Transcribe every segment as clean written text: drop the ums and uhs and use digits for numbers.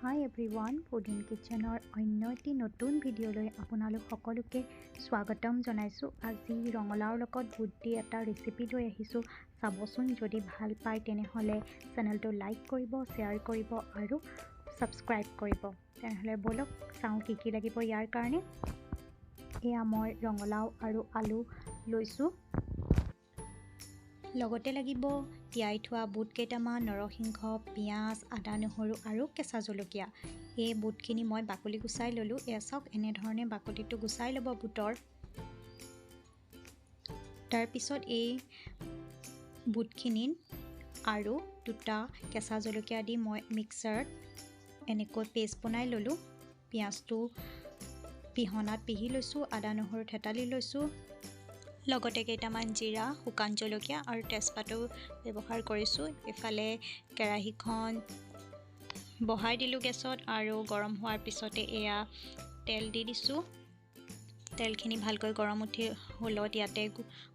High everyone, food in কিচেনৰ অন্য এটি নতুন ভিডিঅ'লৈ আপোনালোক সকলোকে স্বাগতম জনাইছোঁ। আজি ৰঙালাওৰ লগত বুট দি এটা ৰেচিপি লৈ আহিছোঁ। চাবচোন, যদি ভাল পায় তেনেহ'লে চেনেলটো লাইক কৰিব, শ্বেয়াৰ কৰিব আৰু ছাবস্ক্ৰাইব কৰিব। তেনেহ'লে ব'লক চাওঁ কি কি লাগিব ইয়াৰ কাৰণে। এয়া মই ৰঙালাও আৰু আলু লৈছোঁ। লগতে লাগিব তিয়াই থোৱা বুট কেইটামান, নৰসিংহ, পিঁয়াজ, আদা, নহৰু আৰু কেঁচা জলকীয়া। এই বুটখিনি মই বাকলি গুচাই ল'লোঁ। এয়া চাওক, এনেধৰণে বাকলিটো গুচাই ল'ব বুটৰ। তাৰপিছত এই বুটখিনিত আৰু দুটা কেঁচা জলকীয়া দি মই মিক্সাৰত এনেকৈ পেষ্ট বনাই ল'লোঁ। পিঁয়াজটো পিহনাত পিহি লৈছোঁ, আদা নহৰু থেতালি লৈছোঁ। লগতে কেইটামান জিৰা, শুকান জলকীয়া আৰু তেজপাতো ব্যৱহাৰ কৰিছোঁ। ইফালে কেৰাহীখন বহাই দিলোঁ গেছত আৰু গৰম হোৱাৰ পিছতে এয়া তেল দি দিছোঁ। তেলখিনি ভালকৈ গৰম উঠি হ'লত ইয়াতে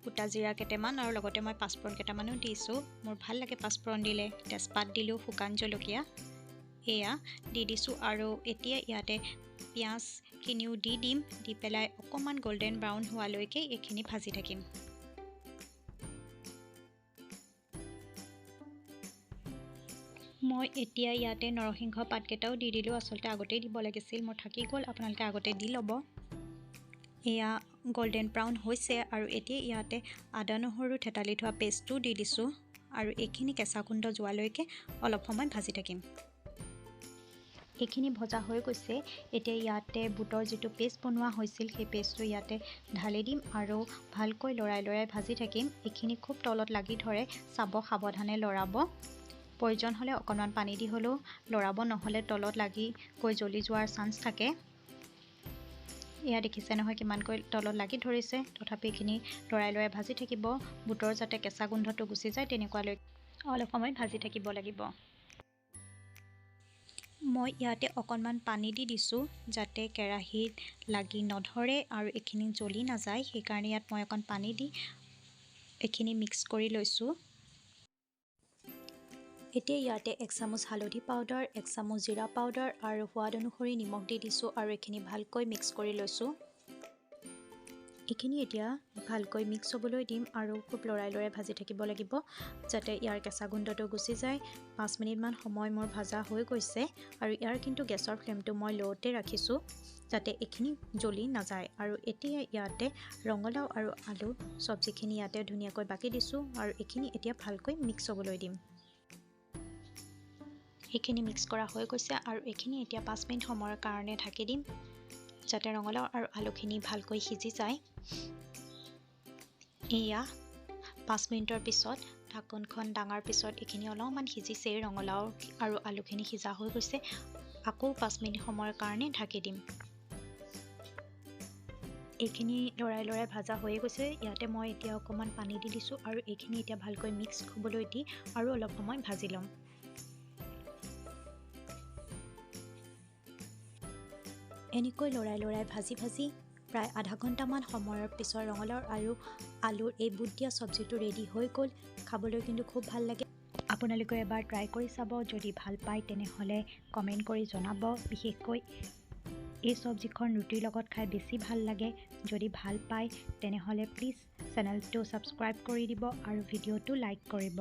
গোটা জিৰা কেইটামান আৰু লগতে মই পাঁচফোৰণ কেইটামানো দিছোঁ। মোৰ ভাল লাগে পাঁচফোৰণ দিলে। তেজপাত দিলোঁ, শুকান জলকীয়া এয়া দি দিছোঁ আৰু এতিয়া ইয়াতে পিঁয়াজখিনিও দি দিম। দি পেলাই অকণমান গল্ডেন ব্ৰাউন হোৱালৈকে এইখিনি ভাজি থাকিম। মই এতিয়া ইয়াতে নৰসিংহ পাতকেইটাও দি দিলোঁ। আচলতে আগতেই দিব লাগিছিল, মোৰ থাকি গ'ল, আপোনালোকে আগতে দি ল'ব। এয়া গল্ডেন ব্ৰাউন হৈছে আৰু এতিয়া ইয়াতে আদা নহৰু থেতালি থোৱা পেষ্টটো দি দিছোঁ আৰু এইখিনি কেঁচা গোন্ধ যোৱালৈকে অলপ সময় ভাজি থাকিম। এইখিনি ভজা হৈ গৈছে। এতিয়া ইয়াতে বুটৰ যিটো পেষ্ট বনোৱা হৈছিল সেই পেষ্টটো ইয়াতে ঢালি দিম আৰু ভালকৈ লৰাই ভাজি থাকিম। এইখিনি খুব তলত লাগি ধৰে, চাব, সাৱধানে লৰাব। প্ৰয়োজন হ'লে অকণমান পানী দি হ'লেও লৰাব, নহ'লে তলত লাগি গৈ জ্বলি যোৱাৰ চান্স থাকে। এয়া দেখিছে নহয় কিমানকৈ তলত লাগি ধৰিছে। তথাপি এইখিনি লৰাই ভাজি থাকিব। বুটৰ যাতে কেঁচা গোন্ধটো গুচি যায় তেনেকুৱালৈ অলপ সময় ভাজি থাকিব লাগিব। মই ইয়াতে অকণমান পানী দি দিছোঁ যাতে কেৰাহীত লাগি নধৰে আৰু এইখিনি জ্বলি নাযায়। সেইকাৰণে ইয়াত মই অকণ পানী দি এইখিনি মিক্স কৰি লৈছোঁ। এতিয়া ইয়াতে 1 চামুচ হালধি পাউডাৰ, 1 চামুচ জিৰা পাউডাৰ আৰু সোৱাদ অনুসৰি নিমখ দি দিছোঁ আৰু এইখিনি ভালকৈ মিক্স কৰি লৈছোঁ। এইখিনি এতিয়া ভালকৈ মিক্স হ'বলৈ দিম আৰু খুব লৰাই ভাজি থাকিব লাগিব যাতে ইয়াৰ কেঁচা গোন্ধটো গুচি যায়। 5 মিনিটমান সময় মোৰ ভাজা হৈ গৈছে আৰু ইয়াৰ কিন্তু গেছৰ ফ্লেমটো মই ল'তে ৰাখিছোঁ যাতে এইখিনি জ্বলি নাযায়। আৰু এতিয়া ইয়াতে ৰঙালাও আৰু আলু চব্জিখিনি ইয়াতে ধুনীয়াকৈ বাকি দিছোঁ আৰু এইখিনি এতিয়া ভালকৈ মিক্স হ'বলৈ দিম। এইখিনি মিক্স কৰা হৈ গৈছে আৰু এইখিনি এতিয়া 5 মিনিট সময়ৰ কাৰণে ঢাকি দিম যাতে ৰঙালাও আৰু আলুখিনি ভালকৈ সিজি যায়। এয়া 5 মিনিটৰ পিছত ঢাকোনখন দাঙাৰ পিছত এইখিনি অলপমান সিজিছে, ৰঙালাও আৰু আলুখিনি সিজা হৈ গৈছে। আকৌ 5 মিনিট সময়ৰ কাৰণে ঢাকি দিম। এইখিনি লৰাই ভাজা হৈয়ে গৈছে। ইয়াতে মই এতিয়া অকণমান পানী দি দিছোঁ আৰু এইখিনি এতিয়া ভালকৈ মিক্স হ'বলৈ দি আৰু অলপ সময় ভাজি ল'ম। এনেকৈ লৰাই ভাজি প্ৰায় আধা ঘণ্টামান সময়ৰ পিছত ৰঙালাও আৰু আলুৰ এই বুট দিয়া চব্জিটো ৰেডি হৈ গ'ল। খাবলৈ কিন্তু খুব ভাল লাগে। আপোনালোকে এবাৰ ট্ৰাই কৰি চাব। যদি ভাল পায় তেনেহ'লে কমেণ্ট কৰি জনাব। বিশেষকৈ এই চব্জিখন ৰুটিৰ লগত খাই বেছি ভাল লাগে। যদি ভাল পায় তেনেহ'লে প্লিজ চেনেলটো ছাবস্ক্ৰাইব কৰি দিব আৰু ভিডিঅ'টো লাইক কৰিব।